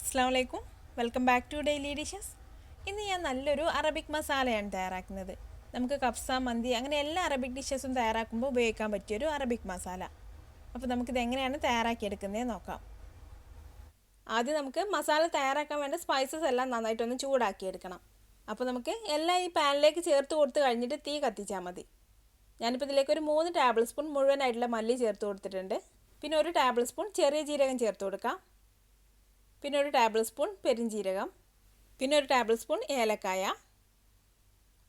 അസ്സലാമു welcome back to daily dishes. ഇന്ന് ഞാൻ നല്ലൊരു അറബിക് മസാലയാണ് തയ്യാറാക്കുന്നത്. നമുക്ക് കബ്സ, മന്തി അങ്ങനെ എല്ലാ അറബിക് ഡിഷസും തയ്യാറാക്കുമ്പോൾ ഉപയോഗിക്കാൻ പറ്റിയൊരു അറബിക് മസാല. അപ്പോൾ നമുക്കിത് എങ്ങനെയാണ് തയ്യാറാക്കിയെടുക്കുന്നത് നോക്കാം. ആദ്യം നമുക്ക് മസാല തയ്യാറാക്കാൻ വേണ്ട സ്പൈസസ് എല്ലാം നന്നായിട്ടൊന്ന് ചൂടാക്കിയെടുക്കണം. അപ്പോൾ നമുക്ക് എല്ലാം ഈ പാനിലേക്ക് ചേർത്ത് കൊടുത്ത് കഴിഞ്ഞിട്ട് തീ കത്തിച്ചാൽ മതി. ഞാനിപ്പോൾ ഇതിലേക്ക് ഒരു 3 ടേബിൾ സ്പൂൺ മുഴുവനായിട്ടുള്ള മല്ലി ചേർത്ത് കൊടുത്തിട്ടുണ്ട്. പിന്നെ 1 ടേബിൾ സ്പൂൺ ചെറിയ ജീരകം ചേർത്ത് കൊടുക്കാം. പിന്നെ 1 ടേബിൾ സ്പൂൺ പെരിഞ്ജീരകം, പിന്നെ 1 ടേബിൾ സ്പൂൺ ഏലക്കായ,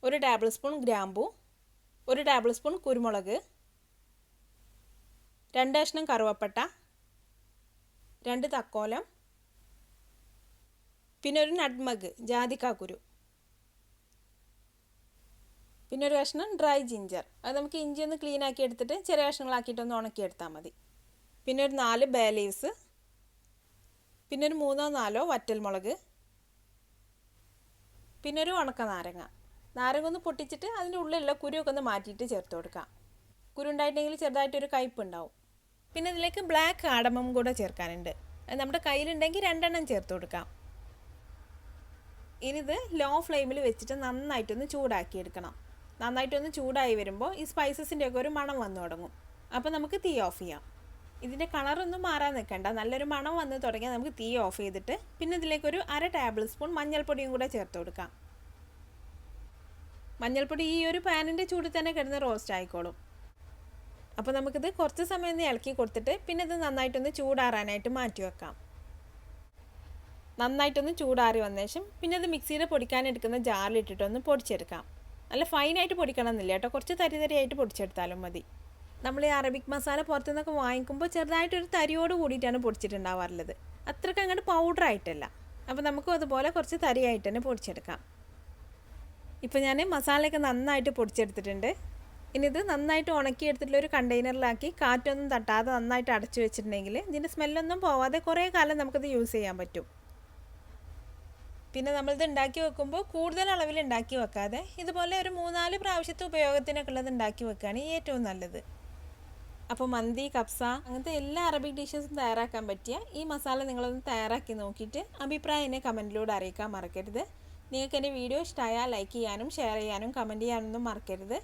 1 ടേബിൾ സ്പൂൺ ഗ്രാമ്പൂ, 1 ടേബിൾ സ്പൂൺ കുരുമുളക്, 2 കഷ്ണം കറുവപ്പട്ട, 2 തക്കോലം, പിന്നെ 1 നട്ട്മഗ് ജാതിക്കാക്കുരു, പിന്നെ 1 കഷ്ണം ഡ്രൈ ജിഞ്ചർ. അത് നമുക്ക് ഇഞ്ചി ഒന്ന് ക്ലീൻ ആക്കി എടുത്തിട്ട് ചെറിയ കഷ്ണങ്ങളാക്കിയിട്ടൊന്ന് ഉണക്കിയെടുത്താൽ മതി. പിന്നെ ഒരു 4 ബേ ലീവ്സ്, പിന്നെ ഒരു 3-4 വറ്റൽമുളക്, പിന്നെ ഒരു ഉണക്കനാരങ്ങ. നാരങ്ങ ഒന്ന് പൊട്ടിച്ചിട്ട് അതിൻ്റെ ഉള്ളിലുള്ള കുരുവൊക്കെ ഒന്ന് മാറ്റിയിട്ട് ചേർത്ത് കൊടുക്കാം. കുരു ഉണ്ടായിട്ടുണ്ടെങ്കിൽ ചെറുതായിട്ടൊരു കയ്പ്പ് ഉണ്ടാവും. പിന്നെ ഇതിലേക്ക് ബ്ലാക്ക് കാർഡമം കൂടെ ചേർക്കാനുണ്ട്. അത് നമ്മുടെ കയ്യിലുണ്ടെങ്കിൽ 2 എണ്ണം ചേർത്ത് കൊടുക്കാം. ഇനി ഇത് ലോ ഫ്ലെയിമിൽ വെച്ചിട്ട് നന്നായിട്ടൊന്ന് ചൂടാക്കിയെടുക്കണം. നന്നായിട്ടൊന്ന് ചൂടായി വരുമ്പോൾ ഈ സ്പൈസസിൻ്റെയൊക്കെ ഒരു മണം വന്നു തുടങ്ങും. അപ്പോൾ നമുക്ക് തീ ഓഫ് ചെയ്യാം. ഇതിൻ്റെ കളറൊന്നും മാറാൻ നിൽക്കണ്ട. നല്ലൊരു മണം വന്ന് തുടങ്ങിയാൽ നമുക്ക് തീ ഓഫ് ചെയ്തിട്ട് പിന്നെ ഇതിലേക്കൊരു 1/2 ടേബിൾ സ്പൂൺ മഞ്ഞൾപ്പൊടിയും കൂടെ ചേർത്ത് കൊടുക്കാം. മഞ്ഞൾപ്പൊടി ഈ ഒരു പാനിൻ്റെ ചൂടിൽ തന്നെ കിടന്ന് റോസ്റ്റ് ആയിക്കോളും. അപ്പോൾ നമുക്കിത് കുറച്ച് സമയം ഒന്ന് ഇളക്കി കൊടുത്തിട്ട് പിന്നെ ഇത് നന്നായിട്ടൊന്ന് ചൂടാറാനായിട്ട് മാറ്റി വെക്കാം. നന്നായിട്ടൊന്ന് ചൂടാറി വന്ന ശേഷം പിന്നെ ഇത് മിക്സിയിൽ പൊടിക്കാനെടുക്കുന്ന ജാറിലിട്ടിട്ടൊന്ന് പൊടിച്ചെടുക്കാം. നല്ല ഫൈനായിട്ട് പൊടിക്കണം എന്നില്ല കേട്ടോ, കുറച്ച് തരിതരിയായിട്ട് പൊടിച്ചെടുത്താലും മതി. നമ്മൾ ഈ അറബിക് മസാല പുറത്തുനിന്നൊക്കെ വാങ്ങിക്കുമ്പോൾ ചെറുതായിട്ടൊരു തരിയോട് കൂടിയിട്ടാണ് പൊടിച്ചിട്ടുണ്ടാവാറുള്ളത്. അത്രയ്ക്ക് അങ്ങോട്ട് പൗഡറായിട്ടല്ല. അപ്പോൾ നമുക്കും അതുപോലെ കുറച്ച് തരിയായിട്ട് തന്നെ പൊടിച്ചെടുക്കാം. ഇപ്പോൾ ഞാൻ മസാലയൊക്കെ നന്നായിട്ട് പൊടിച്ചെടുത്തിട്ടുണ്ട്. ഇനി ഇത് നന്നായിട്ട് ഉണക്കിയെടുത്തിട്ടുള്ള ഒരു കണ്ടെയ്നറിലാക്കി കാറ്റൊന്നും തട്ടാതെ നന്നായിട്ട് അടച്ചു വെച്ചിട്ടുണ്ടെങ്കിൽ ഇതിൻ്റെ സ്മെല്ലൊന്നും പോവാതെ കുറേ കാലം നമുക്കിത് യൂസ് ചെയ്യാൻ പറ്റും. പിന്നെ നമ്മളിത് ഉണ്ടാക്കി വെക്കുമ്പോൾ കൂടുതൽ അളവിൽ ഉണ്ടാക്കി വെക്കാതെ ഇതുപോലെ ഒരു 3-4 പ്രാവശ്യത്തെ ഉപയോഗത്തിനൊക്കെ ഉള്ളത് ഉണ്ടാക്കി വെക്കുകയാണ് ഏറ്റവും നല്ലത്. അപ്പോൾ മന്തി, കബ്സ അങ്ങനത്തെ എല്ലാ അറബിക് ഡിഷസും തയ്യാറാക്കാൻ പറ്റിയ ഈ മസാല നിങ്ങളൊന്ന് തയ്യാറാക്കി നോക്കിയിട്ട് അഭിപ്രായം എന്നെ കമൻറ്റിലൂടെ അറിയിക്കാൻ മറക്കരുത്. നിങ്ങൾക്ക് എൻ്റെ വീഡിയോ ഇഷ്ടമായാൽ ലൈക്ക് ചെയ്യാനും ഷെയർ ചെയ്യാനും കമൻറ്റ് ചെയ്യാനൊന്നും മറക്കരുത്.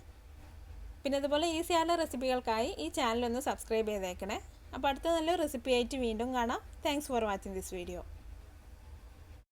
പിന്നെ അതുപോലെ ഈസിയായുള്ള റെസിപ്പികൾക്കായി ഈ ചാനലൊന്ന് സബ്സ്ക്രൈബ് ചെയ്തേക്കണേ. അപ്പോൾ അടുത്ത നല്ലൊരു റെസിപ്പി ആയിട്ട് വീണ്ടും കാണാം. Thanks for watching this video.